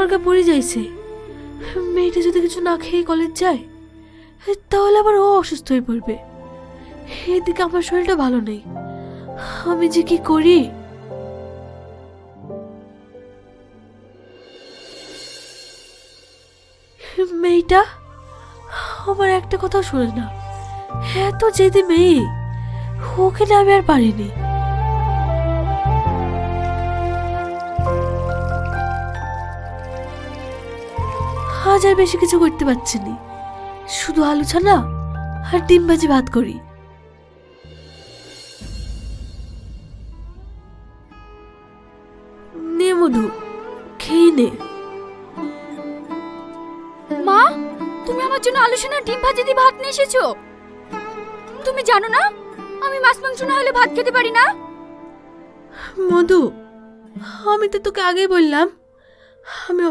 আমার গা পড়ে যাইছে। মেয়েটা যদি কিছু না খেয়ে কলেজ যায় তাহলে আবার ও অসুস্থ হয়ে পড়বে। এদিকে আমার শরীরটা ভালো নেই, আমি যে কি করি। মেয়েটা আমার একটা কথাও শোনে না, এত জেদি মেয়ে, ওকে না আমি আর পারিনি। আজ আর বেশি কিছু করতে পারছি না, শুধু আলু ছানা আর ডিম ভাজি ভাত করি। নে মধু, খেয়ে নে। মা, তুমি আমার জন্য আলু সোনা ডিম ভাজি দিয়ে ভাত নিয়ে এসেছো। তুমি জানো না আমি মাছ মাংস না হলে ভাত খেতে পারি না। মধু, আমি তো তোকে আগেই বললাম আমি